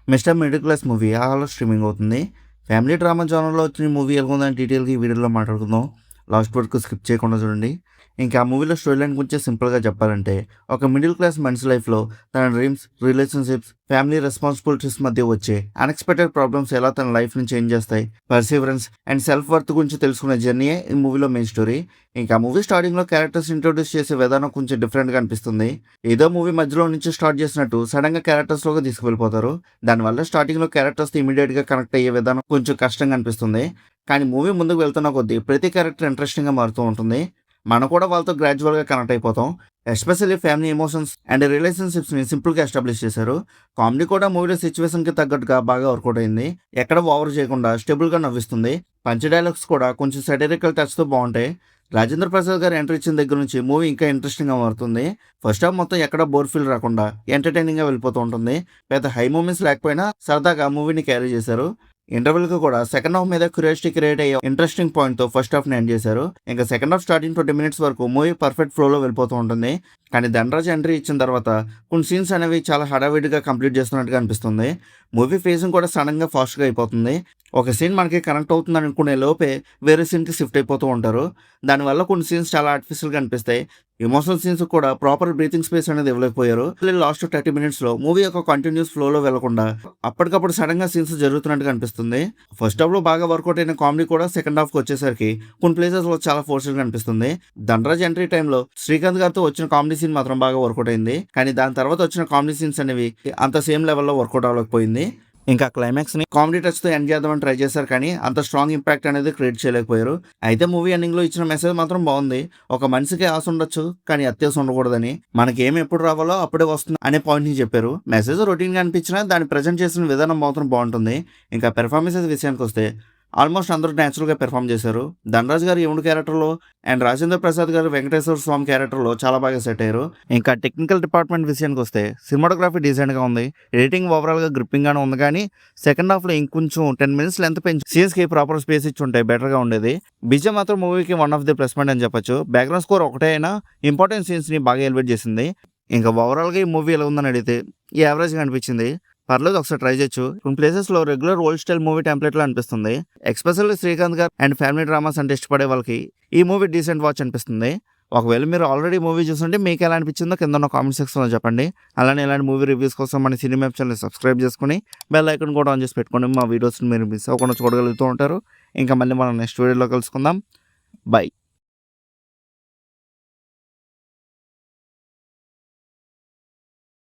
Mister middle class movie ఆహాలో streaming అవుతుంది. Family drama జోనర్‌లో వచ్చిన ఈ మూవీ ఎలాగుందని డీటెయిల్‌గా ఈ వీడియోలో మాట్లాడుకుందాం. లాస్ట్ వరకు స్కిప్ చేయకుండా చూడండి. ఇంకా ఆ మూవీలో స్టోరీ లైన్ గురించి సింపుల్‌గా చెప్పాలంటే, ఒక మిడిల్ క్లాస్ మనిషి లైఫ్‌లో తన డ్రీమ్స్, రిలేషన్‌షిప్స్, ఫ్యామిలీ రెస్పాన్సిబిలిటీస్ మధ్య వచ్చే అన్‌ఎక్స్‌పెక్టెడ్ ప్రాబ్లమ్స్ ఎలా తన లైఫ్‌ని చేంజ్ చేస్తాయి, పర్సివరెన్స్ అండ్ సెల్ఫ్ వర్త్ గురించి తెలుసుకునే జర్నీయే ఈ మూవీలో మెయిన్ స్టోరీ. ఇంకా మూవీ స్టార్టింగ్‌లో క్యారెక్టర్స్ ఇంట్రొడ్యూస్ చేసే విధానం కొంచెం డిఫరెంట్‌గా అనిపిస్తుంది. ఏదో మూవీ మధ్యలో నుంచి స్టార్ట్ చేసినట్టు సడన్‌గా క్యారెక్టర్స్‌లోకి తీసుకువెళ్ళిపోతారు. దానివల్ల స్టార్టింగ్‌లో క్యారెక్టర్స్‌తో ఇమ్మీడియేట్‌గా కనెక్ట్ అయ్యే విధానం కొంచెం కష్టంగా అనిపిస్తుంది. కానీ మూవీ ముందుకు వెళ్తున్న కొద్దీ ప్రతి క్యారెక్టర్ ఇంట్రెస్టింగ్‌గా మారుతూ ఉంటుంది. మనం కూడా వాళ్ళతో గ్రాడ్యువల్‌గా కనెక్ట్ అయిపోతాం. ఎస్పెషల్లీ ఫ్యామిలీ ఎమోషన్స్ అండ్ రిలేషన్‌షిప్స్‌ని సింపుల్‌గా ఎస్టాబ్లిష్ చేశారు. కామెడీ కూడా మూవీలో సిట్యుయేషన్‌కి తగ్గట్టుగా బాగా వర్కౌట్ అయింది. ఎక్కడ ఓవర్ చేయకుండా స్టేబుల్‌గా నవ్విస్తుంది. పంచ్ డైలాగ్స్ కూడా కొంచెం సటిరికల్ టచ్‌తో బాగుంటాయి. రాజేంద్ర ప్రసాద్ గారు ఎంట్రీ ఇచ్చిన దగ్గర నుంచి మూవీ ఇంకా ఇంట్రెస్టింగ్‌గా మారుతుంది. ఫస్ట్ హాఫ్ మొత్తం ఎక్కడ బోర్ ఫీల్ రాకుండా ఎంటర్‌టైనింగ్‌గా వెళ్ళిపోతూ ఉంటుంది. పెద్ద హై మూమెంట్స్ లేకపోయినా సరదాగా మూవీని క్యారీ చేశారు. ఇంటర్వెల్‌కి కూడా సెకండ్ హాఫ్ మీద క్యూరియాసిటీ క్రియేట్ అయ్యే ఇంట్రెస్టింగ్ పాయింట్‌తో ఫస్ట్ హాఫ్‌ని ఎండ్ చేశారు. ఇంకా సెకండ్ హాఫ్ స్టార్టింగ్ 20 మినిట్స్ వరకు మూవీ పర్ఫెక్ట్ ఫ్లోలో వెళ్ళిపోతూ ఉంటుంది. కానీ ధనరాజ్ ఎంట్రీ ఇచ్చిన తర్వాత కొన్ని సీన్స్ అనేవి చాలా హడావిడిగా కంప్లీట్ చేస్తున్నట్టుగా అనిపిస్తుంది. మూవీ ఫేసింగ్ కూడా సడన్‌గా ఫాస్ట్‌గా అయిపోతుంది. ఒక సీన్ మనకి కనెక్ట్ అవుతుందని అనుకునే లోపే వేరే సీన్‌కి షిఫ్ట్ అయిపోతూ ఉంటారు. దానివల్ల కొన్ని సీన్స్ చాలా ఆర్టిఫిషియల్‌గా అనిపిస్తాయి. ఎమోషనల్ సీన్స్ కూడా ప్రాపర్ బ్రీతింగ్ స్పేస్ అనేది ఇవ్వలేకపోయారు. లాస్ట్ 30 మినిట్స్‌లో మూవీ యొక్క కంటిన్యూస్ ఫ్లోలో వెళ్లకుండా అప్పటికప్పుడు సడన్‌గా సీన్స్ జరుగుతున్నట్టుగా అనిపిస్తుంది. ఫస్ట్ హాఫ్‌లో బాగా వర్కౌట్ అయిన కామెడీ కూడా సెకండ్ హాఫ్‌కి వచ్చేసరికి కొన్ని ప్లేసెస్‌లో చాలా ఫోర్స్‌గా అనిపిస్తుంది. ధనరాజ్ ఎంట్రీ టైంలో శ్రీకాంత్ గారితో వచ్చిన కామెడీ సీన్ మాత్రం బాగా వర్కౌట్ అయింది. కానీ దాని తర్వాత వచ్చిన కామెడీ సీన్స్ అనేవి అంత సేమ్ లెవెల్‌లో వర్కౌట్ అవ్వలేకపోయింది. ఇంకా క్లైమాక్స్‌ని కామెడీ టచ్‌తో ఎండ్ చేద్దామని ట్రై చేశారు కానీ అంత స్ట్రాంగ్ ఇంపాక్ట్ అనేది క్రియేట్ చేయలేకపోయారు. అయితే మూవీ ఎండింగ్‌లో ఇచ్చిన మెసేజ్ మాత్రం బాగుంది. ఒక మనిషికి ఆశ ఉండొచ్చు కానీ అత్యాశ ఉండకూడదని. మనకి ఏం ఎప్పుడు రావాలో అప్పుడే వస్తుంది అనే పాయింట్‌ని చెప్పారు. మెసేజ్ రొటీన్‌గా అనిపించినా దాన్ని ప్రెజెంట్ చేసిన విధానం మాత్రం బాగుంటుంది. ఇంకా పెర్ఫార్మెన్సెస్ విషయానికొస్తే ఆల్మోస్ట్ అందరూ న్యాచురల్‌గా పెర్ఫార్మ్ చేశారు. ధనరాజ్ గారు యముడు క్యారెక్టర్‌లో అండ్ రాజేంద్ర ప్రసాద్ గారు వెంకటేశ్వర స్వామి క్యారెక్టర్‌లో చాలా బాగా సెట్ అయ్యారు. ఇంకా టెక్నికల్ డిపార్ట్మెంట్ విషయానికొస్తే సినిమాటోగ్రఫీ డీసెంట్‌గా ఉంది. ఎడిటింగ్ ఓవరాల్‌గా గ్రిప్పింగ్‌గానే ఉంది కానీ సెకండ్ హాఫ్‌లో ఇంకొంచెం 10 మినిట్స్ లెంత్ పెంచి సీన్స్‌కి ప్రాపర్ స్పేస్ ఇచ్చి ఉంటే బెటర్‌గా ఉండేది. బీజీఎం మాత్రం మూవీకి one of the plus point అని చెప్పొచ్చు. బ్యాక్‌గ్రౌండ్ స్కోర్ ఒకటే అయినా ఇంపార్టెంట్ సీన్స్‌ని బాగా ఎలివేట్ చేసింది. ఇంకా ఓవరాల్‌గా ఈ మూవీ ఎలా ఉందని అడిగితే యావరేజ్‌గా అనిపించింది. పర్లేదు ఒకసారి ట్రై చేయొచ్చు. కొన్ని ప్లేసెస్‌లో రెగ్యులర్ ఓల్డ్ స్టైల్ మూవీ టెంప్లెట్‌లా అనిపిస్తుంది. ఎస్పెషల్లీ శ్రీకాంత్ గారు అండ్ ఫ్యామిలీ డ్రామాస్ అంటే ఇష్టపడే వాళ్ళకి ఈ మూవీ డీసెంట్ వాచ్ అనిపిస్తుంది. ఒకవేళ మీరు ఆల్రెడీ మూవీ చూస్తుంటే మీకు ఎలా అనిపించిందో కింద ఉన్న కామెంట్ సెక్షన్‌లో చెప్పండి. అలానే ఇలాంటి మూవీ రివ్యూస్ కోసం మన సినీ మ్యాప్ ఛానల్‌ని సబ్స్క్రైబ్ చేసుకొని బెల్ ఐకాన్ కూడా ఆన్ చేసి పెట్టుకోండి. మా వీడియోస్‌ని మీరు మిస్ అవ్వకుండా చూడగలుగుతూ ఉంటారు. ఇంకా మళ్ళీ మనం నెక్స్ట్ వీడియోలో కలుసుకుందాం. బై.